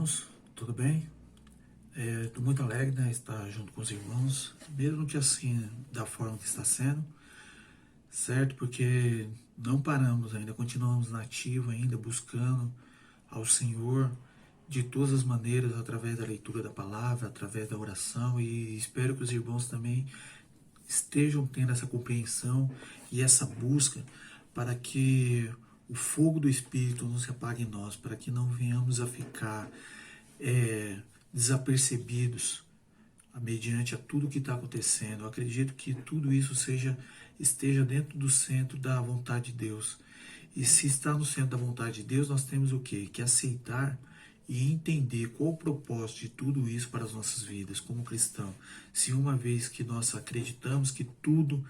irmãos, tudo bem? Estou muito alegre, né, estar junto com os irmãos, mesmo que assim, da forma que está sendo, certo? Porque não paramos ainda, continuamos na ativa ainda, buscando ao Senhor de todas as maneiras, através da leitura da palavra, através da oração, e espero que os irmãos também estejam tendo essa compreensão e essa busca para que o fogo do Espírito não se apague em nós, para que não venhamos a ficar desapercebidos mediante a tudo que está acontecendo. Eu acredito que tudo isso esteja dentro do centro da vontade de Deus. E se está no centro da vontade de Deus, nós temos o quê? Que aceitar e entender qual o propósito de tudo isso para as nossas vidas como cristão. Se uma vez que nós acreditamos que tudo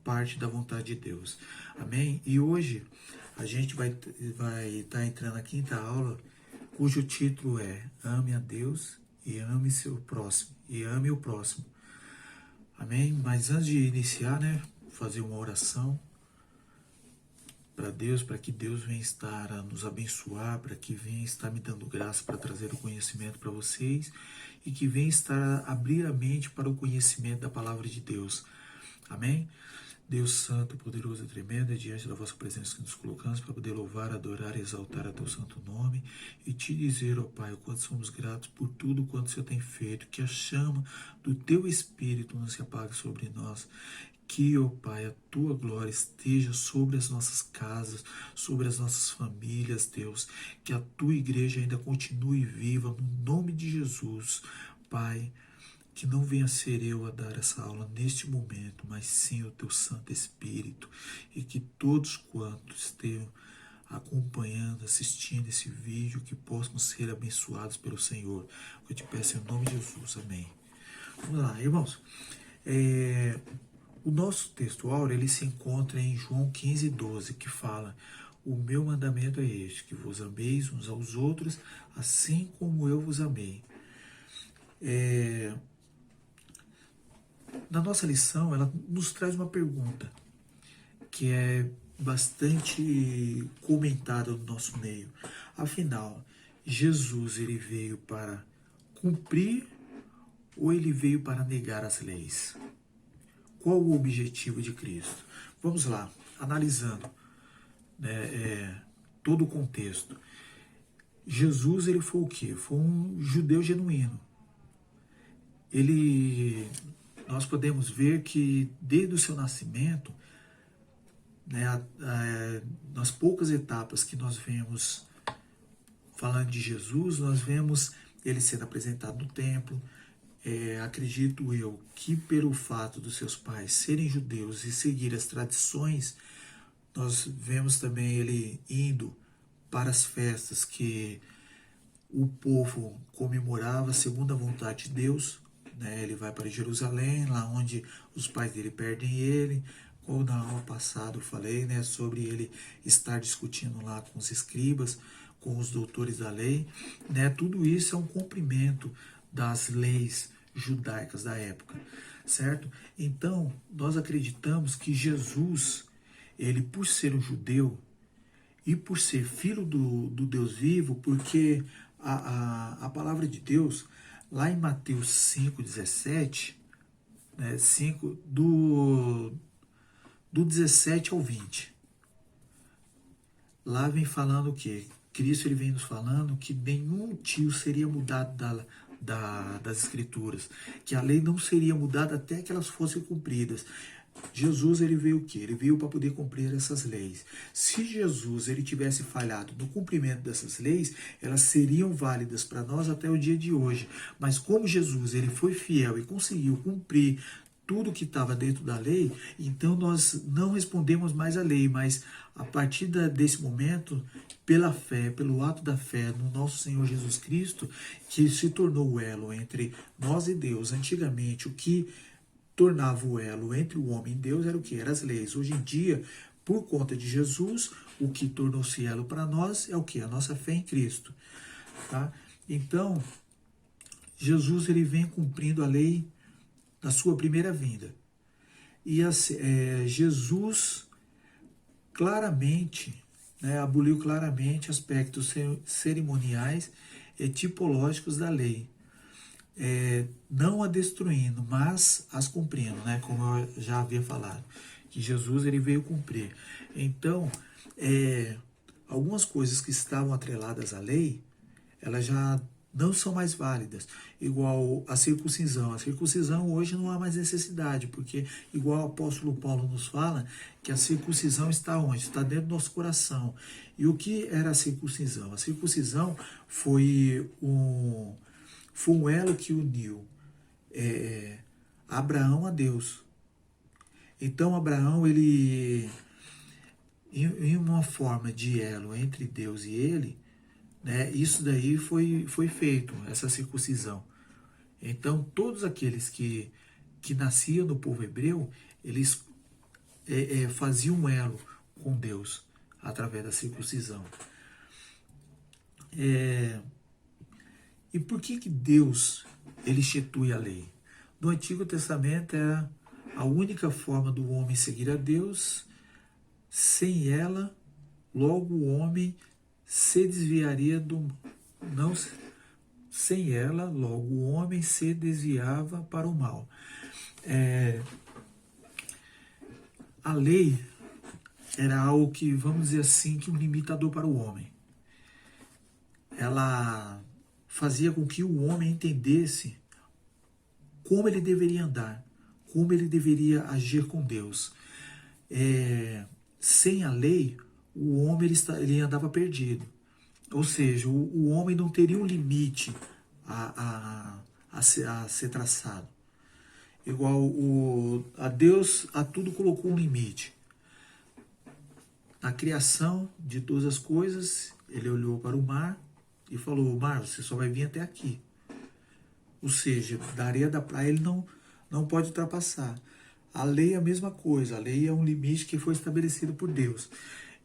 parte da vontade de Deus. Amém? E hoje a gente vai estar entrando na quinta aula, cujo título é Ame a Deus e ame seu próximo, e ame o próximo. Amém? Mas antes de iniciar, né, fazer uma oração para Deus, para que Deus venha estar a nos abençoar, para que venha estar me dando graça para trazer o conhecimento para vocês e que venha estar a abrir a mente para o conhecimento da palavra de Deus. Amém? Deus santo, poderoso e tremendo, é diante da vossa presença que nos colocamos para poder louvar, adorar e exaltar a teu santo nome e te dizer, ó Pai, o quanto somos gratos por tudo quanto o Senhor tem feito, que a chama do teu Espírito não se apague sobre nós. Que, ó Pai, a tua glória esteja sobre as nossas casas, sobre as nossas famílias, Deus. Que a tua igreja ainda continue viva, no nome de Jesus, Pai. Que não venha ser eu a dar essa aula neste momento, mas sim o teu Santo Espírito. E que todos quantos estejam acompanhando, assistindo esse vídeo, que possam ser abençoados pelo Senhor. Eu te peço em nome de Jesus. Amém. Vamos lá, irmãos. O nosso texto áureo, ele se encontra em João 15:12, que fala: o meu mandamento é este, que vos ameis uns aos outros, assim como eu vos amei. Na nossa lição, ela nos traz uma pergunta que é bastante comentada no nosso meio. Afinal, Jesus, ele veio para cumprir ou ele veio para negar as leis? Qual o objetivo de Cristo? Vamos lá, analisando, né, todo o contexto. Jesus, ele foi o quê? Foi um judeu genuíno. Nós podemos ver que desde o seu nascimento, né, nas poucas etapas que nós vemos falando de Jesus, nós vemos ele sendo apresentado no templo. Acredito eu que pelo fato dos seus pais serem judeus e seguir as tradições, nós vemos também ele indo para as festas que o povo comemorava segundo a vontade de Deus. Né? Ele vai para Jerusalém, lá onde os pais dele perdem ele. Como na aula passada eu falei, né, sobre ele estar discutindo lá com os escribas, com os doutores da lei. Né? Tudo isso é um cumprimento das leis judaicas da época, certo? Então, nós acreditamos que Jesus, ele por ser um judeu e por ser filho do Deus vivo, porque a palavra de Deus, lá em Mateus 5:17, né, 5, do 17 ao 20, lá vem falando o quê? Cristo, ele vem nos falando que nenhum tio seria mudado das Escrituras, que a lei não seria mudada até que elas fossem cumpridas. Jesus, ele veio o quê? Ele veio para poder cumprir essas leis. Se Jesus, ele tivesse falhado no cumprimento dessas leis, elas seriam válidas para nós até o dia de hoje. Mas como Jesus, ele foi fiel e conseguiu cumprir tudo que estava dentro da lei, então nós não respondemos mais à lei, mas a partir desse momento, pela fé, pelo ato da fé no nosso Senhor Jesus Cristo, que se tornou o elo entre nós e Deus. Antigamente, o que tornava o elo entre o homem e Deus era o que? Eram as leis. Hoje em dia, por conta de Jesus, o que tornou-se elo para nós é o que? A nossa fé em Cristo. Tá? Então, Jesus, ele vem cumprindo a lei na sua primeira vinda. E Jesus claramente, né, aboliu claramente aspectos cerimoniais e tipológicos da lei, não a destruindo, mas as cumprindo, né? Como eu já havia falado, que Jesus ele veio cumprir. Então, algumas coisas que estavam atreladas à lei, elas já não são mais válidas, igual a circuncisão. A circuncisão hoje não há mais necessidade, porque, igual o apóstolo Paulo nos fala, que a circuncisão está onde? Está dentro do nosso coração. E o que era a circuncisão? A circuncisão foi um elo que uniu Abraão a Deus. Então, Abraão, ele, em uma forma de elo entre Deus e ele, né, isso daí foi feito, essa circuncisão. Então, todos aqueles que nasciam do povo hebreu, eles faziam um elo com Deus através da circuncisão. E por que Deus ele institui a lei? No Antigo Testamento era a única forma do homem seguir a Deus. Sem ela, logo o homem se desviaria do não sem ela, logo o homem se desviava para o mal. A lei era algo que, vamos dizer assim, que um limitador para o homem. Ela fazia com que o homem entendesse como ele deveria andar, como ele deveria agir com Deus. Sem a lei, o homem ele andava perdido. Ou seja, o homem não teria um limite a ser traçado. Igual a Deus, a tudo colocou um limite. Na criação de todas as coisas, ele olhou para o mar e falou: mar, você só vai vir até aqui. Ou seja, da areia da praia ele não pode ultrapassar. A lei é a mesma coisa, a lei é um limite que foi estabelecido por Deus.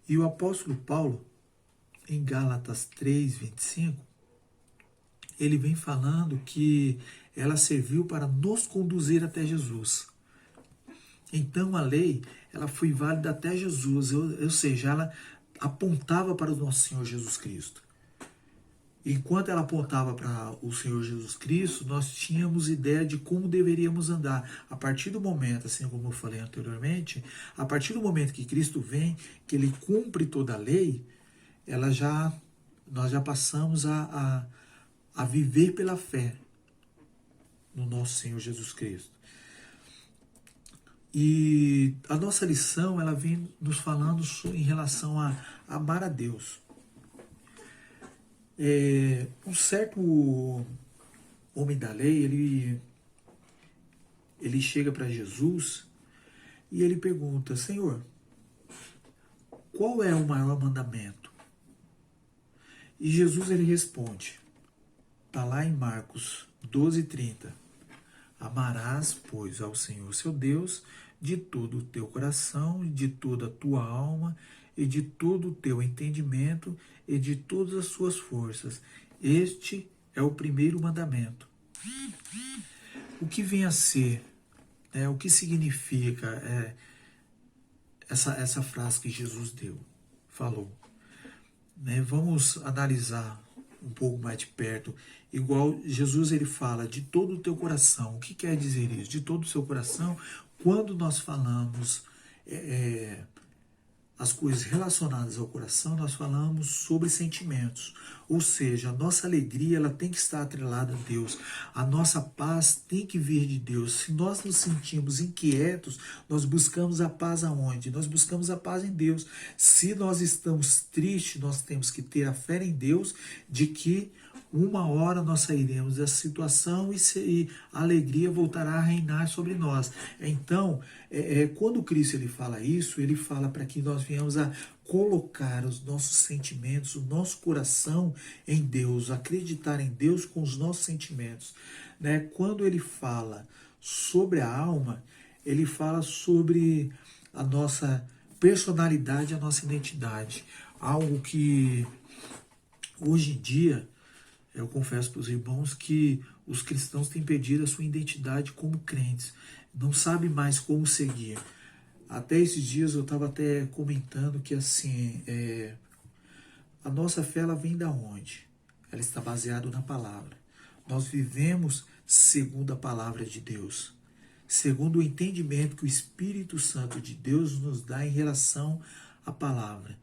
E o apóstolo Paulo, em Gálatas 3:25, ele vem falando que ela serviu para nos conduzir até Jesus. Então a lei, ela foi válida até Jesus, ou seja, ela apontava para o nosso Senhor Jesus Cristo. Enquanto ela apontava para o Senhor Jesus Cristo, nós tínhamos ideia de como deveríamos andar. A partir do momento, assim como eu falei anteriormente, a partir do momento que Cristo vem, que ele cumpre toda a lei, nós já passamos a viver pela fé no nosso Senhor Jesus Cristo. E a nossa lição, ela vem nos falando em relação a amar a Deus. Um certo homem da lei, ele chega para Jesus e ele pergunta: Senhor, qual é o maior mandamento? E Jesus ele responde, está lá em Marcos 12:30. Amarás, pois, ao Senhor seu Deus de todo o teu coração, de toda a tua alma, e de todo o teu entendimento, e de todas as suas forças. Este é o primeiro mandamento. O que vem a ser, o que significa essa frase que Jesus falou? Vamos analisar um pouco mais de perto. Igual Jesus ele fala de todo o teu coração. O que quer dizer isso? De todo o seu coração, quando nós falamos as coisas relacionadas ao coração, nós falamos sobre sentimentos. Ou seja, a nossa alegria ela tem que estar atrelada a Deus. A nossa paz tem que vir de Deus. Se nós nos sentimos inquietos, nós buscamos a paz aonde? Nós buscamos a paz em Deus. Se nós estamos tristes, nós temos que ter a fé em Deus de que uma hora nós sairemos dessa situação e a alegria voltará a reinar sobre nós. Então, quando Cristo ele fala isso, ele fala para que nós venhamos a colocar os nossos sentimentos, o nosso coração em Deus, acreditar em Deus com os nossos sentimentos. Quando ele fala sobre a alma, ele fala sobre a nossa personalidade, a nossa identidade. Algo que hoje em dia, eu confesso para os irmãos que os cristãos têm perdido a sua identidade como crentes. Não sabem mais como seguir. Até esses dias eu estava até comentando que assim, a nossa fé ela vem da onde? ela está baseada na palavra. Nós vivemos segundo a palavra de Deus, segundo o entendimento que o Espírito Santo de Deus nos dá em relação à palavra.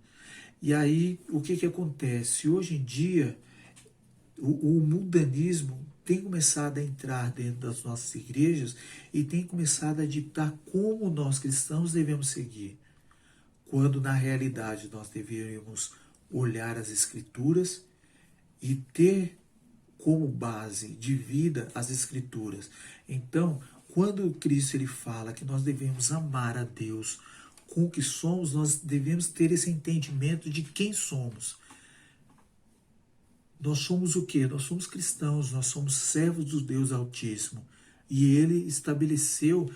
E aí, o que acontece? Hoje em dia, o mundanismo tem começado a entrar dentro das nossas igrejas e tem começado a ditar como nós cristãos devemos seguir, quando na realidade nós deveríamos olhar as Escrituras e ter como base de vida as Escrituras. Então, quando Cristo ele fala que nós devemos amar a Deus com o que somos, nós devemos ter esse entendimento de quem somos. Nós somos o quê? Nós somos cristãos, nós somos servos do Deus Altíssimo. E Ele estabeleceu,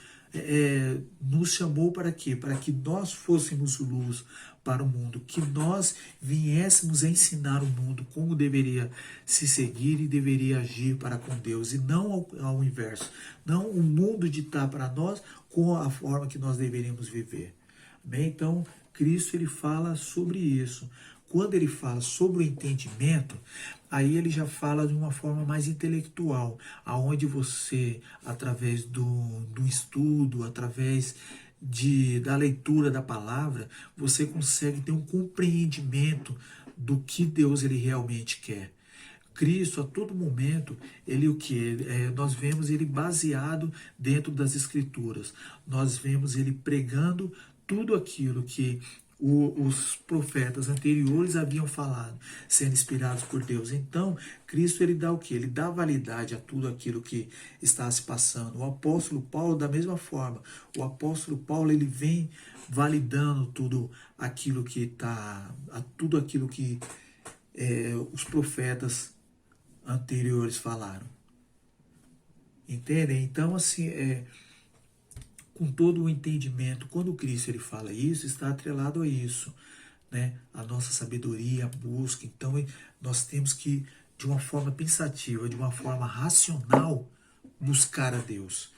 nos chamou para quê? Para que nós fôssemos luz para o mundo, que nós viéssemos a ensinar o mundo como deveria se seguir e deveria agir para com Deus, e não ao inverso. Não o mundo ditar para nós com a forma que nós deveríamos viver. Bem, então, Cristo ele fala sobre isso. Quando ele fala sobre o entendimento, aí ele já fala de uma forma mais intelectual, aonde você, através do estudo, através da leitura da palavra, você consegue ter um compreendimento do que Deus ele realmente quer. Cristo, a todo momento, ele o que? Nós vemos ele baseado dentro das Escrituras. Nós vemos ele pregando tudo aquilo que os profetas anteriores haviam falado, sendo inspirados por Deus. Então, Cristo ele dá o quê? Ele dá validade a tudo aquilo que está se passando. O apóstolo Paulo, da mesma forma, o apóstolo Paulo ele vem validando tudo aquilo que tudo aquilo que os profetas anteriores falaram. Entendem? Então, assim, com todo o entendimento, quando Cristo ele fala isso, está atrelado a isso, né? A nossa sabedoria, a busca. Então, nós temos que, de uma forma pensativa, de uma forma racional, buscar a Deus.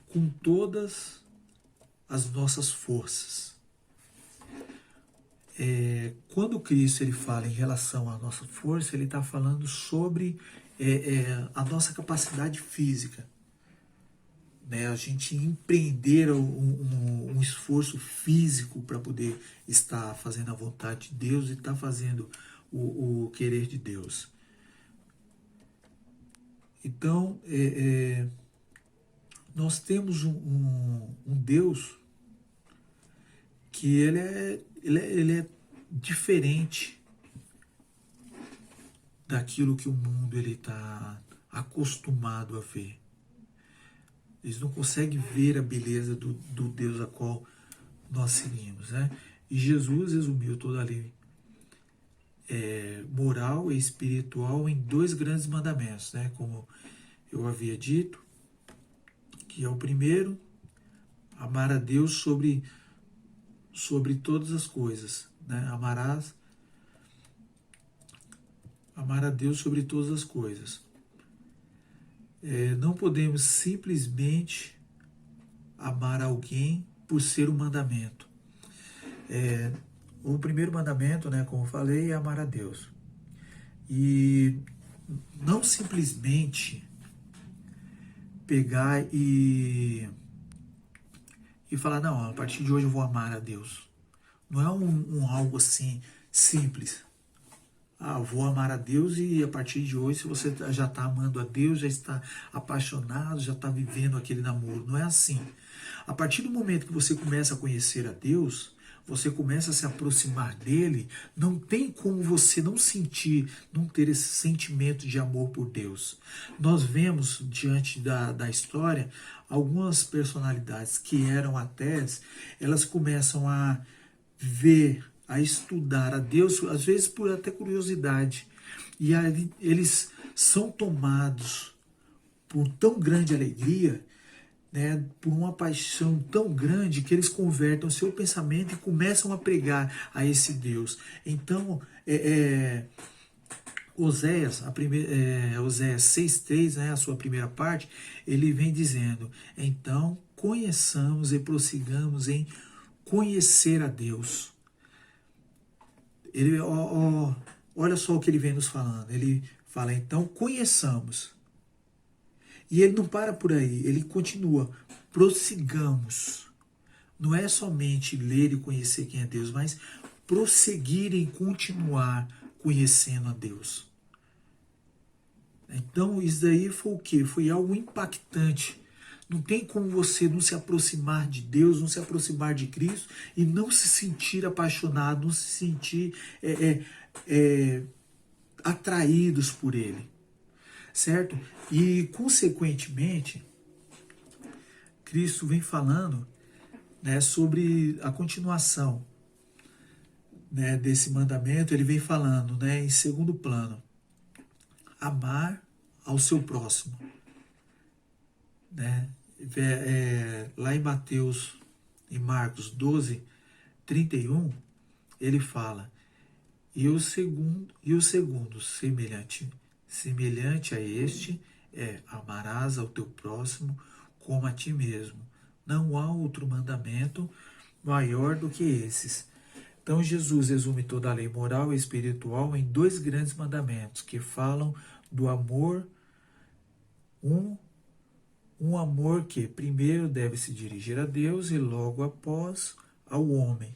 Com todas as nossas forças. Quando Cristo ele fala em relação à nossa força, ele está falando sobre a nossa capacidade física. Né, a gente empreender um esforço físico para poder estar fazendo a vontade de Deus e estar fazendo o querer de Deus. Então, nós temos um Deus que ele é diferente daquilo que o mundo está acostumado a ver. Eles não conseguem ver a beleza do Deus a qual nós seguimos, né? E Jesus resumiu toda a lei moral e espiritual em 2 grandes mandamentos, né? Como eu havia dito, que é o primeiro, amar a Deus sobre todas as coisas, né? Amar a Deus sobre todas as coisas. Não podemos simplesmente amar alguém por ser um mandamento. O primeiro mandamento, né, como eu falei, é amar a Deus. E não simplesmente pegar e falar, não, a partir de hoje eu vou amar a Deus. Não é algo assim simples. Eu vou amar a Deus e a partir de hoje, se você já está amando a Deus, já está apaixonado, já está vivendo aquele namoro. Não é assim. A partir do momento que você começa a conhecer a Deus, você começa a se aproximar dele, não tem como você não ter esse sentimento de amor por Deus. Nós vemos, diante da história, algumas personalidades que eram ateias, elas começam a ver, a estudar a Deus, às vezes por até curiosidade. E aí eles são tomados por tão grande alegria, né, por uma paixão tão grande, que eles convertem o seu pensamento e começam a pregar a esse Deus. Então, Oséias 6,3, né, a sua primeira parte, ele vem dizendo, então conheçamos e prossigamos em conhecer a Deus. olha só o que ele vem nos falando. Ele fala, então, conheçamos. E ele não para por aí, ele continua, prossigamos. Não é somente ler e conhecer quem é Deus, mas prosseguir em continuar conhecendo a Deus. Então, isso daí foi o quê? Foi algo impactante. Não tem como você não se aproximar de Deus, não se aproximar de Cristo e não se sentir apaixonado, não se sentir atraídos por Ele, certo? E, consequentemente, Cristo vem falando, né, sobre a continuação, né, desse mandamento. Ele vem falando, né, em segundo plano, amar ao seu próximo, né? Lá em Mateus, em Marcos 12, 31, ele fala, e o segundo semelhante a este amarás ao teu próximo como a ti mesmo. Não há outro mandamento maior do que esses. Então Jesus resume toda a lei moral e espiritual em dois grandes mandamentos que falam do amor, um amor que primeiro deve se dirigir a Deus e logo após ao homem.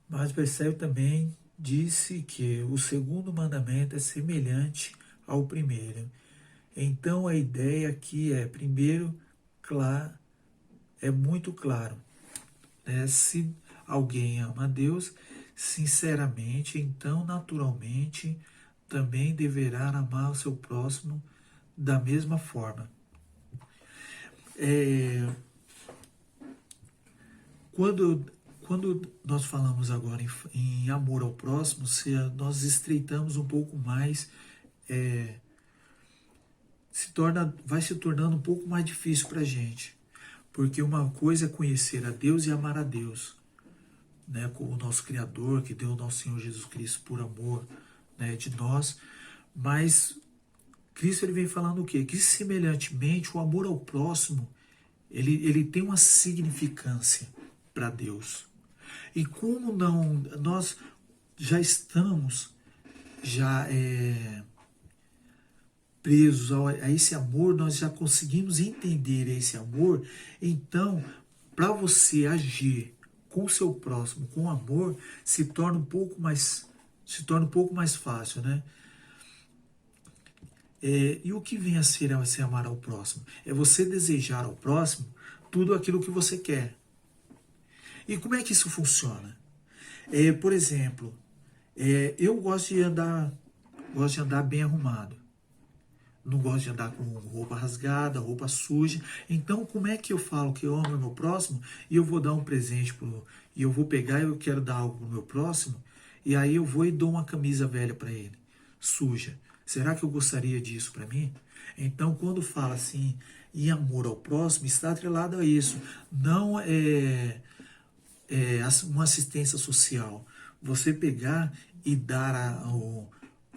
Mas percebe também, disse que o segundo mandamento é semelhante ao primeiro. Então a ideia aqui é, primeiro, é muito claro, né? Se alguém ama a Deus sinceramente, então naturalmente também deverá amar o seu próximo da mesma forma. Quando nós falamos agora em amor ao próximo, nós estreitamos um pouco mais, vai se tornando um pouco mais difícil para a gente. Porque uma coisa é conhecer a Deus e amar a Deus, né, como o nosso Criador, que deu o nosso Senhor Jesus Cristo por amor, né, de nós. Mas Cristo ele vem falando o quê? Que semelhantemente o amor ao próximo, ele tem uma significância para Deus. E como não, nós já estamos presos a esse amor, nós já conseguimos entender esse amor. Então, para você agir com o seu próximo com amor, se torna um pouco mais fácil, né? E o que vem a ser amar ao próximo? É você desejar ao próximo tudo aquilo que você quer. E como é que isso funciona? Por exemplo, eu gosto de andar bem arrumado. Não gosto de andar com roupa rasgada, roupa suja. Então, como é que eu falo que eu amo o meu próximo e eu vou dar um presente e eu vou pegar e eu quero dar algo pro meu próximo, e aí eu vou e dou uma camisa velha para ele, suja. Será que eu gostaria disso para mim? Então, quando fala assim, em amor ao próximo, está atrelado a isso. Não uma assistência social. Você pegar e dar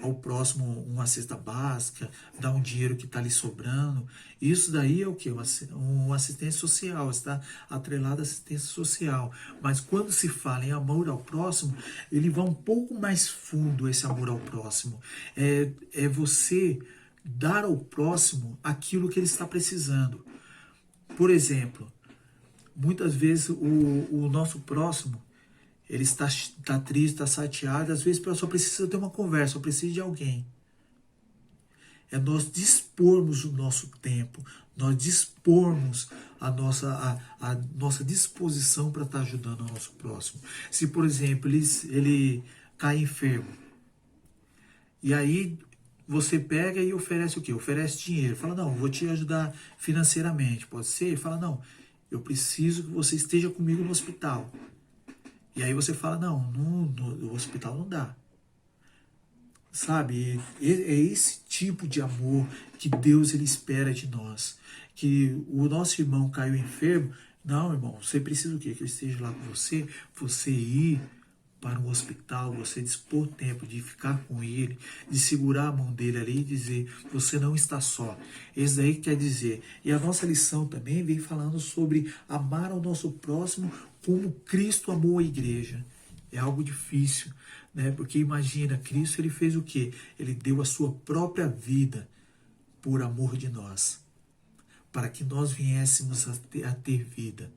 ao próximo uma cesta básica, dar um dinheiro que está ali sobrando. Isso daí é o quê? Uma assistência social, está atrelado à assistência social. Mas quando se fala em amor ao próximo, ele vai um pouco mais fundo, esse amor ao próximo. É você dar ao próximo aquilo que ele está precisando. Por exemplo, muitas vezes o nosso próximo, ele está triste, está chateado, às vezes só precisa ter uma conversa, só precisa de alguém. É nós dispormos o nosso tempo, nós dispormos a nossa disposição para estar ajudando o nosso próximo. Se, por exemplo, ele cai enfermo, e aí você pega e oferece o quê? Oferece dinheiro. Fala, não, vou te ajudar financeiramente, pode ser? Fala, não, eu preciso que você esteja comigo no hospital. E aí você fala, não, no hospital não dá. Sabe, é esse tipo de amor que Deus ele espera de nós. Que o nosso irmão caiu enfermo, não, irmão, você precisa o quê? Que ele esteja lá com você, você ir para um hospital, você dispor tempo de ficar com ele, de segurar a mão dele ali e dizer, você não está só. Isso daí quer dizer. E a nossa lição também vem falando sobre amar ao nosso próximo como Cristo amou a igreja. É algo difícil. né? Porque imagina, Cristo ele fez o quê? Ele deu a sua própria vida por amor de nós, para que nós viéssemos a ter vida.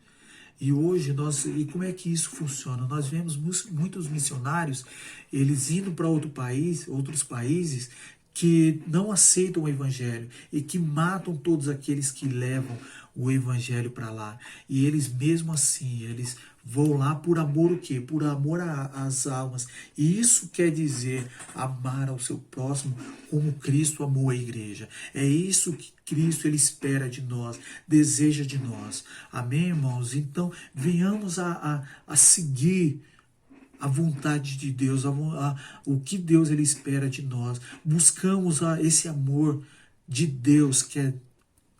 E hoje e como é que isso funciona? Nós vemos muitos missionários, eles indo para outros países que não aceitam o evangelho e que matam todos aqueles que levam o evangelho para lá. E eles mesmo assim, eles vão lá por amor o quê? Por amor às almas. E isso quer dizer amar ao seu próximo como Cristo amou a igreja. É isso que Cristo ele espera de nós, deseja de nós. Amém, irmãos? Então, venhamos a seguir a vontade de Deus, o que Deus ele espera de nós. Buscamos esse amor de Deus que é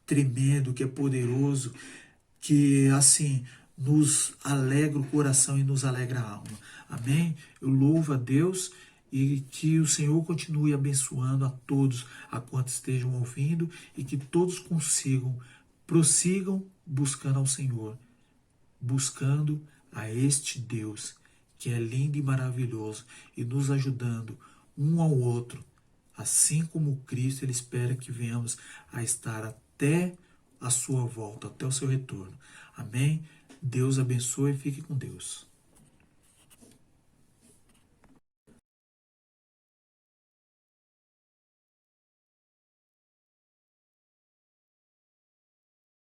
tremendo, que é poderoso, que assim nos alegra o coração e nos alegra a alma. Amém? Eu louvo a Deus e que o Senhor continue abençoando a todos, a quantos estejam ouvindo, e que todos prossigam buscando ao Senhor, buscando a este Deus que é lindo e maravilhoso e nos ajudando um ao outro, assim como Cristo ele espera que venhamos a estar até a sua volta, até o seu retorno. Amém? Deus abençoe e fique com Deus.